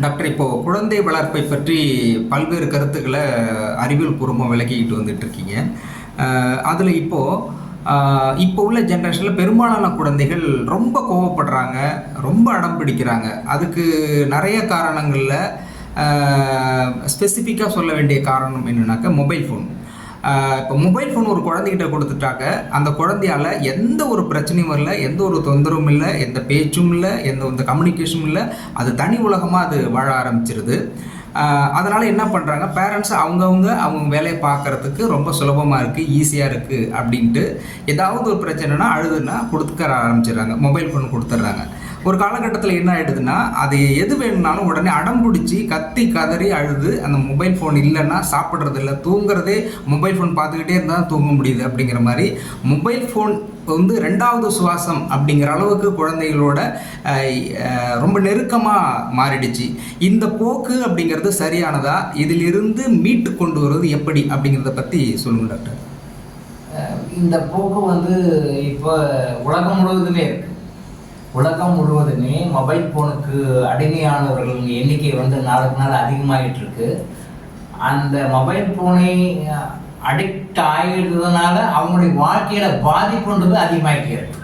Doctor, இப்போ குழந்தை வளர்ப்பை பற்றி பல்வேறு கருத்துக்களை அறிவியல் பூர்வமாக விளக்கிக்கிட்டு வந்துட்டு இருக்கீங்க. அதில் இப்போ உள்ள ஜென்ரேஷனில் பெரும்பாலான குழந்தைகள் ரொம்ப கோவப்படுறாங்க, ரொம்ப அடம் பிடிக்கிறாங்க. அதுக்கு நிறைய காரணங்களில் ஸ்பெசிஃபிக்காக சொல்ல வேண்டிய காரணம் என்னன்னாக்கா மொபைல் ஃபோன். இப்போ மொபைல் ஃபோன் ஒரு குழந்தைகிட்ட கொடுத்துட்டாக்க அந்த குழந்தையால் எந்த ஒரு பிரச்சனையும் இல்லை, எந்த ஒரு தொந்தரவும் இல்லை, எந்த பேச்சும் இல்லை, எந்த கம்யூனிகேஷனும் இல்லை. அது தனி உலகமாக அது வாழ ஆரம்பிச்சிருது. அதனால் என்ன பண்ணுறாங்க, பேரண்ட்ஸ் அவங்க வேலையை பார்க்குறதுக்கு ரொம்ப சுலபமாக இருக்குது, ஈஸியாக இருக்குது அப்படின்ட்டு ஏதாவது ஒரு பிரச்சனைனா அழுதுன்னா கொடுத்துக்க ஆரம்பிச்சிடுறாங்க, மொபைல் ஃபோன் கொடுத்துட்றாங்க. ஒரு காலகட்டத்தில் என்ன ஆகிடுதுன்னா, அது எது வேணும்னாலும் உடனே அடம் பிடிச்சி கத்தி கதறி அழுது, அந்த மொபைல் ஃபோன் இல்லைன்னா சாப்பிட்றது இல்லை, தூங்குறதே மொபைல் ஃபோன் பார்த்துக்கிட்டே இருந்தால் தூங்க முடியுது. அப்படிங்கிற மாதிரி மொபைல் ஃபோன் ரெண்டாவது சுவாசம் அப்படிங்கிற அளவுக்கு குழந்தைகளோட ரொம்ப நெருக்கமாக மாறிடுச்சு. இந்த போக்கு அப்படிங்கிறது சரியானதா? இதிலிருந்து மீட்டு கொண்டு வருவது எப்படி அப்படிங்கிறத பற்றி சொல்லுங்கள் டாக்டர். இந்த போக்கு இப்போ உலகம் முழுவதுமே இருக்கு. உலகம் முழுவதுமே மொபைல் ஃபோனுக்கு அடிமையானவர்கள் எண்ணிக்கை நாளுக்கு நாள் அதிகமாகிட்டு இருக்கு. அந்த மொபைல் ஃபோனை அடிக்ட் ஆகிடுறதுனால அவங்களுடைய வாழ்க்கையில பாதிப்புன்றது அதிகமாகிட்டே இருக்கு.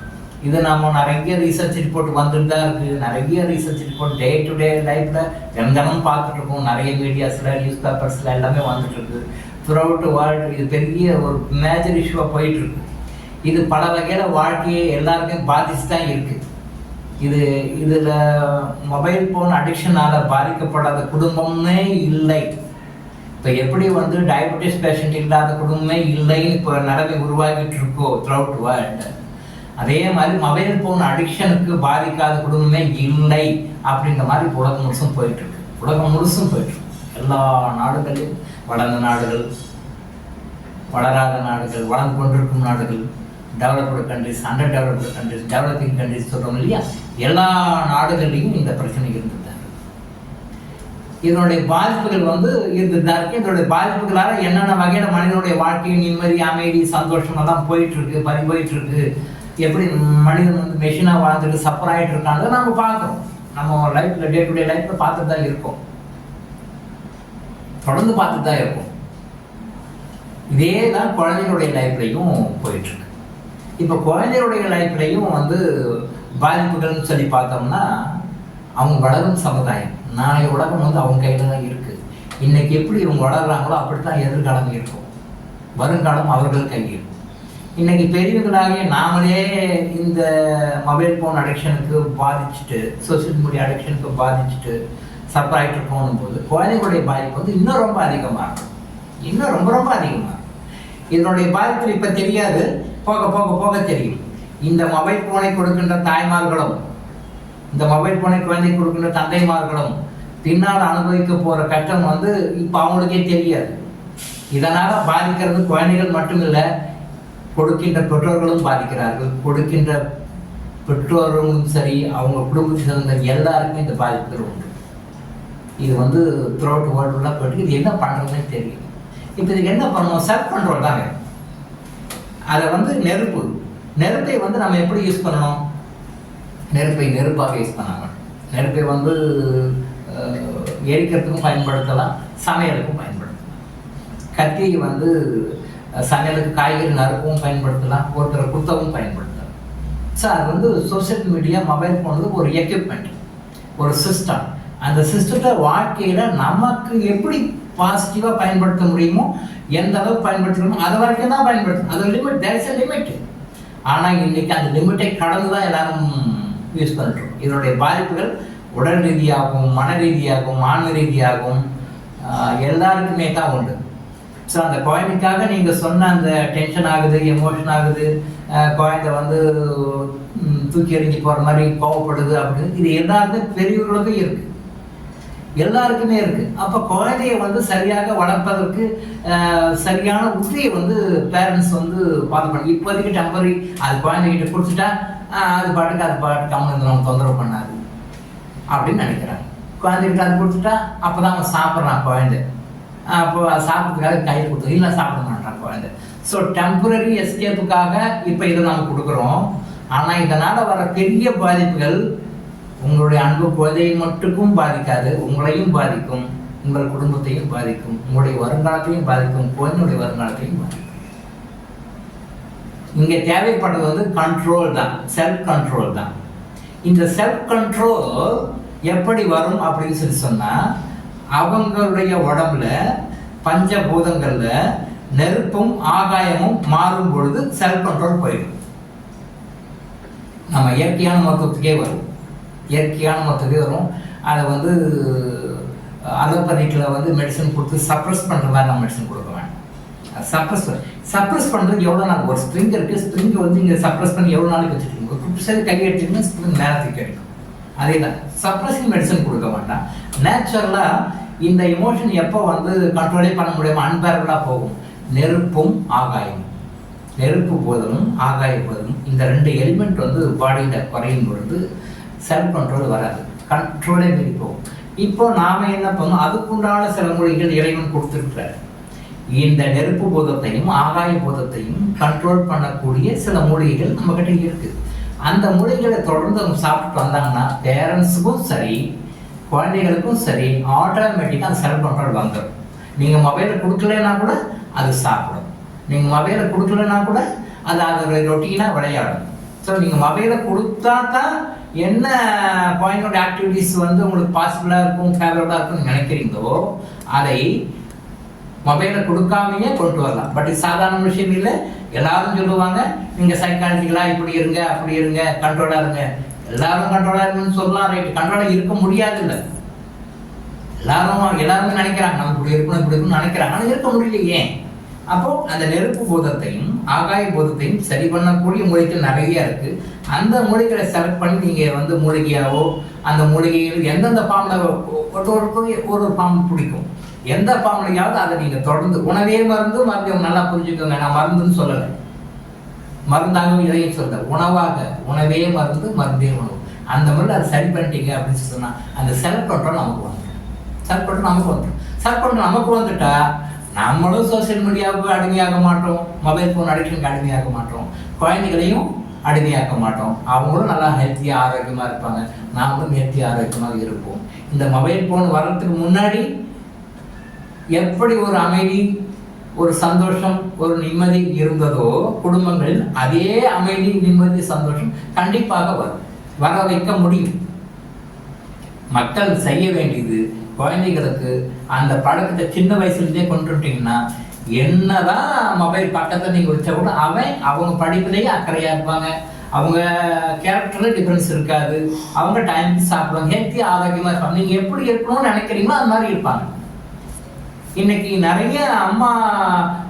இது நம்ம நிறைய ரிசர்ச் ரிப்போர்ட் வந்துட்டு தான் இருக்குது. நிறைய research report day to day லைஃப்பில் தினமும் பார்த்துட்டு இருக்கோம். நிறைய மீடியாஸில், நியூஸ் பேப்பர்ஸில் எல்லாமே வந்துட்டு இருக்கு. த்ரூ அவுட் வேர்ல்டு இது பெரிய ஒரு மேஜர் இஷ்யூவாக போயிட்டுருக்கு. இது பல வகையில் வாழ்க்கையை எல்லாருக்கும் பாதிச்சு தான் இருக்குது. இதில் மொபைல் ஃபோன் அடிக்ஷனால் பாதிக்கப்படாத குடும்பமே இல்லை. இப்போ எப்படி டயபெட்டிஸ் பேஷண்ட் இல்லாத குடும்பமே இல்லைன்னு இப்போ நிலைமை உருவாகிட்டு இருக்கோ த்ரூ அவுட் வேர்ல்டு, அதே மாதிரி மொபைல் ஃபோன் அடிக்ஷனுக்கு பாதிக்காத குடும்பமே இல்லை அப்படின்ற மாதிரி உலகம் முழுசும் போயிட்டுருக்கு. உலகம் முழுசும் போயிட்டுருக்கு. எல்லா நாடுகளையும், வளர்ந்த நாடுகள், வளராத நாடுகள், வளர்ந்து கொண்டிருக்கும் நாடுகள், developed countries, under developed countries, developing countries சொல்கிறோம் இல்லையா, எல்லா நாடுகள்லையும் இந்த பிரச்சனை இருந்துதான். இதனுடைய பாதிப்புகள் இருந்துதான் இருக்கு. இதனுடைய பாதிப்புகளால் என்னென்ன வகையில் மனிதனுடைய வாழ்க்கையின் நிம்மதி, அமைதி, சந்தோஷம் எல்லாம் போயிட்டுருக்கு, போயிட்டுருக்கு. எப்படி மனிதன் மெஷினாக வாழ்ந்துட்டு சஃபர் ஆகிட்டு இருக்காங்க நம்ம பார்க்குறோம். நம்ம லைஃப்பில் டே டு டே லைஃப்பில் பார்த்துட்டு தான் இருக்கோம், தொடர்ந்து பார்த்துட்டு தான் இருக்கோம். இதே தான் குழந்தைகளுடைய லைஃப்லையும் போயிட்டுருக்கு. இப்போ குழந்தைகளுடைய லைஃப்லையும் பாதிப்புகள்னு சொல்லி பார்த்தோம்னா, அவங்க வளரும் சமுதாயம், நாளைய உலகம் அவங்க கையில் தான் இருக்குது. இன்னைக்கு எப்படி இவங்க வளர்கிறாங்களோ அப்படித்தான் எதிர்காலம் இருக்கும். வருங்காலம் அவர்கள் கையில். இன்னைக்கு பெரியவர்களாகிய நாமளே இந்த மொபைல் ஃபோன் அடிக்ஷனுக்கு பாதிச்சுட்டு, சோசியல் மீடியா அடிக்ஷனுக்கு பாதிச்சுட்டு சஃபர் ஆகிட்டு இருக்கோம் போது குழந்தைகளுடைய பாதிப்பு இன்னும் ரொம்ப அதிகமாக இருக்கும். இன்னும் ரொம்ப ரொம்ப அதிகமாக இருக்கும். இதனுடைய பாதிப்பு இப்போ தெரியாது, போக போக போக தெரியும். இந்த மொபைல் ஃபோனை கொடுக்கின்ற தாய்மார்களும், இந்த மொபைல் ஃபோனை குழந்தை கொடுக்கின்ற தந்தைமார்களும் பின்னால் அனுபவிக்க போகிற கஷ்டம் இப்போ அவங்களுக்கே தெரியாது. இதனால் பாதிக்கிறது குழந்தைகள் மட்டுமில்லை, கொடுக்கின்ற பெற்றோர்களும் பாதிக்கிறார்கள். கொடுக்கின்ற பெற்றோர்களும் சரி, அவங்க குடும்பத்தை சேர்ந்த எல்லாருக்குமே இந்த பாதிப்புகள் உண்டு. இது த்ரூ அவுட் வேர்ல்டுலாம் போயிட்டு இது என்ன பண்ணுறதுனே தெரியும். இப்போ இதுக்கு என்ன பண்ணணும்? செல்ஃப் கண்ட்ரோல் தாங்க. அதை நெருப்பை நம்ம எப்படி யூஸ் பண்ணணும்? நெருப்பை நெருப்பாக யூஸ் பண்ணாங்க. நெருப்பை எரிக்கிறதுக்கும் பயன்படுத்தலாம், சமையலுக்கும் பயன்படுத்தலாம். கத்தியை சமையலுக்கு காய்கறி நறுக்கவும் பயன்படுத்தலாம், ஒருத்தரை குத்தவும் பயன்படுத்தலாம். ஸோ அது சோசியல் மீடியா, மொபைல் ஃபோன் ஒரு எக்யூப்மெண்ட், ஒரு சிஸ்டம். அந்த சிஸ்டத்தை வாழ்க்கையில் நமக்கு எப்படி பாசிட்டிவாக பயன்படுத்த முடியுமோ, எந்த அளவுக்கு பயன்படுத்தணுமோ அது வரைக்கும் தான் பயன்படுத்தணும். அது limit, there is a limit. ஆனால் இன்னைக்கு அந்த லிமிட்டை கடந்து தான் எல்லாரும் யூஸ் பண்ணுறோம். இதனுடைய பாதிப்புகள் உடல் ரீதியாகவும், மன ரீதியாகவும், ஆன்ம ரீதியாகவும் எல்லாருக்குமே தான் உண்டு. ஸோ அந்த குழந்தைக்காக நீங்கள் சொன்ன அந்த டென்ஷன் ஆகுது, எமோஷன் ஆகுது, குழந்தை தூக்கி எறிஞ்சு போகிற மாதிரி கோவப்படுது அப்படின்னு, இது எல்லாருமே பெரியவர்களுக்கும் இருக்குது, எல்லாருக்குமே இருக்குது. அப்போ குழந்தைய சரியாக வளர்ப்பதற்கு சரியான உத்தியை பேரண்ட்ஸ் ஃபாலோ பண்ணி, இப்போதைக்கு டெம்பரரி அது குழந்தைகிட்ட கொடுத்துட்டா அது பாட்டுக்கு நம்ம தொந்தரவு பண்ணாது அப்படின்னு நினைக்கிறாங்க. குழந்தைகிட்ட அது கொடுத்துட்டா அப்போ தான் அவன் சாப்பிட்றான் குழந்தை. அப்போ சாப்பிட்றதுக்காக கையில் கொடுத்து இல்லை சாப்பிட மாட்டான் குழந்தை. ஸோ டெம்பரரி எஸ்கேப்புக்காக இப்போ இதை நம்ம கொடுக்குறோம். ஆனால் இதனால் வர பெரிய பாதிப்புகள் உங்களுடைய அன்பு குழந்தையை மட்டுக்கும் பாதிக்காது, உங்களையும் பாதிக்கும், உங்கள் குடும்பத்தையும் பாதிக்கும், உங்களுடைய வருங்காலத்தையும் பாதிக்கும், குழந்தையுடைய வருங்காலத்தையும் பாதிக்கும். இங்கே தேவைப்படுறது வந்து கண்ட்ரோல் தான், செல்ஃப் கண்ட்ரோல் தான். இந்த செல்ஃப் கண்ட்ரோல் எப்படி வரும் அப்படின்னு சொல்லி சொன்னால், அவங்களுடைய உடம்புல பஞ்சபூதங்கள்ல நெருப்பும் ஆகாயமும் மாறும் பொழுது செல்ஃப் கண்ட்ரோல் போயிடும். நம்ம இயற்கையான மருத்துவத்துக்கே வரும், இயற்கையான மருத்துவத்துக்கே வரும். அதை வந்து அலோபதிக்கில் வந்து மெடிசன் கொடுத்து சப்ரஸ் பண்ணுற மாதிரி நம்ம மெடிசன் கொடுக்க வேண்டாம். சப்ரஸ் பண்ணுறதுக்கு எவ்வளோ நாள், ஒரு ஸ்ப்ரிங் இருக்குது, ஸ்ப்ரிங்கை வந்து இங்கே சப்ரஸ் பண்ணி எவ்வளோ நாளைக்கு வச்சுருக்கீங்க, ஒரு குறிப்பிட்ட சரி கை எடுத்துக்கிங்கன்னா ஸ்ப்ரிங் நேரத்துக்கு கிடைக்கும். அதே தான் சப்ரஸிங் மெடிசன் கொடுக்க வேண்டாம். நேச்சுரலாக இந்த எமோஷன் எப்போ வந்து கண்ட்ரோலே பண்ண முடியாமல் அன்பேரபிளாக போகும், நெருப்பும் ஆகாயமும், நெருப்பு போதலும் ஆகாய போதலும், இந்த 2 எலிமெண்ட் வந்து பாடியில் குறையும் பொழுது செல்ஃப் கண்ட்ரோல் வராது, கண்ட்ரோலே மீறி போகும். இப்போ நாம் என்ன பண்ணோம், அதுக்குண்டான சில மொழிகள் இறைவன் கொடுத்துருக்கிறார். இந்த நெருப்பு போதத்தையும் ஆகாய போதத்தையும் கண்ட்ரோல் பண்ணக்கூடிய சில மூலிகைகள் நம்மகிட்ட இருக்கு. அந்த மூலிகைகளை தொடர்ந்து அவங்க சாப்பிட்டு வந்தாங்கன்னா பேரண்ட்ஸுக்கும் சரி குழந்தைகளுக்கும் சரி ஆட்டோமேட்டிக்காக அந்த செல்ஃப் கண்ட்ரோல் வந்துடும். நீங்கள் மொபைலை கொடுக்கலன்னா கூட அது சாப்பிடும், நீங்கள் மொபைலை கொடுக்கலன்னா கூட அது அதோட ரொட்டீனாக விளையாடும். ஸோ நீங்கள் மொபைலை கொடுத்தா தான் என்ன பாயிண்டோட ஆக்டிவிட்டிஸ் வந்து உங்களுக்கு பாசிபிளாக இருக்கும், ஃபேவரபுளாக இருக்கும்னு நினைக்கிறீங்களோ அதை மொபைலை கொடுக்காமையே கொண்டு வரலாம். பட் இது சாதாரண விஷயம் இல்லை. எல்லாரும் சொல்லுவாங்க நீங்கள் சைக்காலஜிக்கலாக இப்படி இருங்க அப்படி இருங்க கண்ட்ரோலாக இருங்க. எல்லாரும் கண்ட்ரோலாக இருங்கன்னு சொல்லலாம், ரைட்டு, கண்ட்ரோலாக இருக்க முடியாது இல்லை. எல்லாருமே நினைக்கிறாங்க நம்ம இப்படி இருக்கணும் இப்படி இருக்கணும்னு நினைக்கிறாங்க, ஆனால் இருக்க முடியலையே. அப்போ அந்த நெருப்பு போதத்தையும் ஆகாய போதத்தையும் சரி பண்ணக்கூடிய மூலிகைகள் நிறைய இருக்கு. அந்த மூலிகைகளை செலக்ட் பண்ணி நீங்க வந்து மூலிகையாவோ அந்த மூலிகைகள் எந்தெந்த பாம்புல ஒரு பாம்பு பிடிக்கும், எந்த பாம்புலையாவது அதை நீங்க தொடர்ந்து உணவே மருந்து நல்லா புரிஞ்சுக்கோங்க. நான் மருந்துன்னு சொல்லலை, மருந்தாகவும் இதையும் சொல்ல, உணவாக உணவே மருந்து மருந்தே உணவு, அந்த மாதிரி அதை சரி பண்ணிட்டீங்க அப்படின்னு சொன்னா அந்த செல்ஃப் கண்ட்ரோல் நமக்கு வந்துடும். செல்ஃப் கண்ட்ரோல் நமக்கு வந்துடும். செல்ஃப் கண்ட்ரோல் நமக்கு வந்துட்டா நம்மளும் சோசியல் மீடியாவுக்கு அடிமையாக மாட்டோம், மொபைல் ஃபோன் அடிக்ஷனுக்கு அடிமையாக மாட்டோம், குழந்தைகளையும் அடிமையாக்க மாட்டோம். அவங்களும் நல்லா ஹெல்த்தியாக ஆரோக்கியமாக இருப்பாங்க, நாமளும் ஹெல்த்தியாக ஆரோக்கியமாக இருப்போம். இந்த மொபைல் ஃபோன் வர்றதுக்கு முன்னாடி எப்படி ஒரு அமைதி, ஒரு சந்தோஷம், ஒரு நிம்மதி இருந்ததோ குடும்பங்களில், அதே அமைதி நிம்மதி சந்தோஷம் கண்டிப்பாக வரும், வர வைக்க முடியும். மக்கள் செய்ய வேண்டியது குழந்தைகளுக்கு அந்த பழக்கத்தை சின்ன வயசுலேருந்தே கொண்டுட்டீங்கன்னா என்னதான் மொபைல் பக்கத்தை நீங்கள் வச்சா கூட அவங்க படிப்புலேயே அக்கறையாக இருப்பாங்க, அவங்க கேரக்டரில் டிஃப்ரென்ஸ் இருக்காது, அவங்க டைமுக்கு சாப்பிடுவாங்க, ஹெல்த்தியாக ஆரோக்கியமாக இருப்பாங்க. நீங்கள் எப்படி இருக்கணும்னு நினைக்கிறீங்களோ அது மாதிரி இருப்பாங்க. இன்னைக்கு நிறைய அம்மா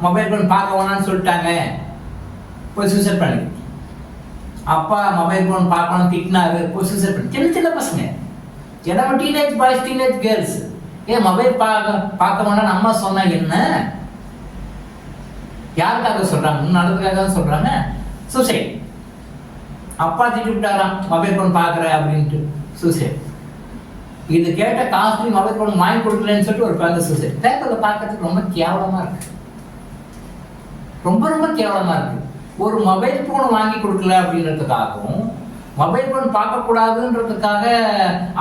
மொபைல் ஃபோன் பார்க்க வேணாம்னு சொல்லிட்டாங்க, போய் சூசைட் பண்ணி. அப்பா மொபைல் ஃபோன் பார்க்கணும் திட்டினாரு, போய் சூசைட் பண்ணி. சின்ன சின்ன பசங்க, ஏன்னா டீனேஜ் பாய்ஸ் டீனேஜ் கேர்ள்ஸ், ஏன் மொபைல் பார்க்க வேண்டாம்னு அம்மா சொன்னா என்ன, யாருக்காக சொல்றாங்க, நல்லதுக்காக தான் சொல்றாங்க. சூசைட். அப்பா திட்டி விட்டாராம் மொபைல் ஃபோன் பார்க்குற அப்படின்ட்டு, சூசைட். இது கேட்ட காஸ்ட்லி மொபைல் ஃபோன் வாங்கி கொடுக்கலன்னு சொல்லிட்டு ஒரு குழந்தை சூசைட். பேப்பரில் பார்க்கறதுக்கு ரொம்ப கேவலமா இருக்கு, ரொம்ப ரொம்ப கேவலமா இருக்கு. ஒரு மொபைல் ஃபோன் வாங்கி கொடுக்கல அப்படின்றதுக்காகவும், மொபைல் ஃபோன் பார்க்கக்கூடாதுன்றதுக்காக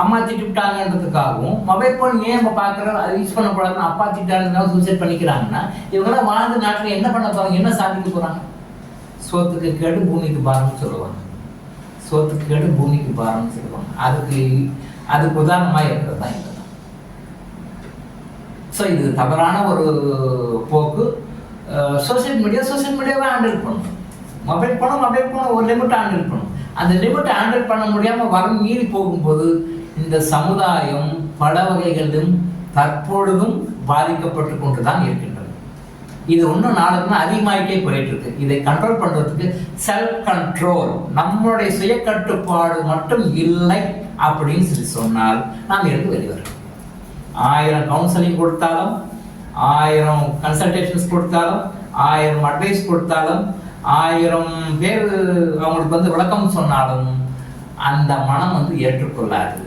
அம்மா திட்டுவிட்டாங்கன்றதுக்காகவும், மொபைல் ஃபோன் ஏன் நம்ம பார்க்குறோம் அதை யூஸ் பண்ணக்கூடாதுன்னு அப்பா திட்டாருக்காக சூசைட் பண்ணிக்கிறாங்கன்னா இவங்கெல்லாம் வாழ்ந்த நாட்டில் என்ன பண்ண போகிறாங்க, என்ன சாதிக்க போகிறாங்க? சோத்துக்கு கேடு பூமிக்கு பாரம்னு சொல்லுவாங்க, சோத்துக்கு கேடு பூமிக்கு பாரம்னு சொல்லுவாங்க. அதுக்கு உதாரணமாக இருக்கிறது தான் இதுதான். ஸோ இது தவறான ஒரு போக்கு. சோசியல் மீடியாவை ஹேண்டில் பண்ணணும். மொபைல் ஃபோனை ஒரு லிமிட் ஹேண்டில் பண்ணணும். அந்த லிமிட்டை ஹேண்டில் பண்ண முடியாமல் வரம் மீறி போகும்போது இந்த சமுதாயம் பல வகைகளிலும் தற்பொழுதும் பாதிக்கப்பட்டு கொண்டு தான் இருக்கின்றது. இது ஒன்றும் நாளுக்குன்னா அதிகமாகிட்டே போயிட்டு இருக்கு. இதை கண்ட்ரோல் பண்ணுறதுக்கு செல்ஃப் கண்ட்ரோல், நம்மளுடைய சுய கட்டுப்பாடு மட்டும் இல்லை அப்படின்னு சொல்லி சொன்னால் நாம் இருந்து வெளிவரும். 1000 கவுன்சிலிங் கொடுத்தாலும், 1000 கன்சல்டேஷன்ஸ் கொடுத்தாலும், 1000 அட்வைஸ் கொடுத்தாலும், 1000 பேர் அவங்களுக்கு வந்து விளக்கம் சொன்னாலும் அந்த மனம் வந்து ஏற்றுக்கொள்ளாது.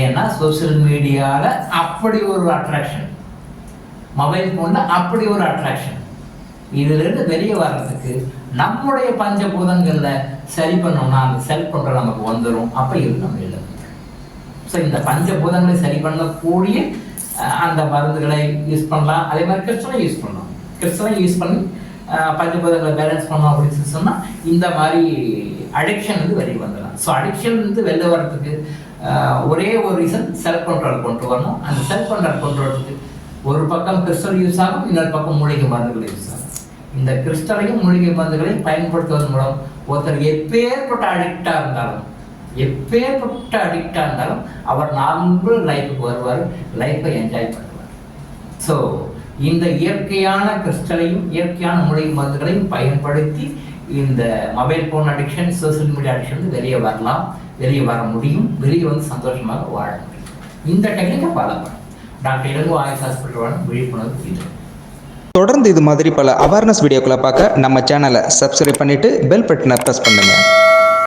ஏன்னா சோசியல் மீடியாவில் அப்படி ஒரு அட்ராக்ஷன், மொபைல் ஃபோனில் அப்படி ஒரு அட்ராக்ஷன். இதிலிருந்து வெளியே வர்றதுக்கு நம்முடைய பஞ்சபூதங்களில் சரி பண்ணோம்னா அந்த செல்ஃப் கண்ட்ரோல் நமக்கு வந்துடும். அப்போ இது நம்ம இல்லை. ஸோ இந்த பஞ்சபூதங்களை சரி பண்ணக்கூடிய அந்த மருந்துகளை யூஸ் பண்ணலாம். அதே மாதிரி கிறிஸ்டலை யூஸ் பண்ணலாம். கிறிஸ்டலை யூஸ் பண்ணி பஞ்சபூதங்களை பேலன்ஸ் பண்ணோம் அப்படின்னு சொன்னால் இந்த மாதிரி அடிக்ஷன் வந்து வெளியே வந்துடலாம். ஸோ அடிக்ஷன் வந்து வெளில வர்றதுக்கு ஒரே ஒரு ரீசன் செல்ஃப் கண்ட்ரோல் கொண்டு வரணும். அந்த செல்ஃப் கண்ட்ரோல் கொண்டு வரதுக்கு ஒரு பக்கம் கிறிஸ்டல் யூஸ் ஆகும், இன்னொரு பக்கம் மூலிகை மருந்துகள் யூஸ் ஆகும். இந்த கிறிஸ்டலையும் மூலிகை மருந்துகளையும் பயன்படுத்துவதன் மூலம் ஒருத்தர் எப்பேற்பட்ட அடிக்டாக இருந்தாலும் அவர் நார்மல் லைஃபுக்கு வருவார், லைஃப்பை என்ஜாய் பண்ணுவார். ஸோ இந்த இயற்கையான கிறிஸ்டலையும் இயற்கையான மூலிகை மருந்துகளையும் பயன்படுத்தி இந்த mobile phone addiction, social media addiction வந்து வெளியே வரலாம், வெளியே வர முடியும், வெளியே வந்து சந்தோஷமாக வாழ முடியும். இந்த டெக்னிக்கை ஃபாலோ பண்ணும். டாக்டர் இளங்கோ ஆயுஷ் ஹாஸ்பிட்டல் விழிப்புணர்வு இது. தொடர்ந்து இது மாதிரி பல அவேர்னஸ் வீடியோக்களை பார்க்க நம்ம சேனலை சப்ஸ்கிரைப் பண்ணிவிட்டு பெல் பட்டனை ப்ரெஸ் பண்ணுங்கள்.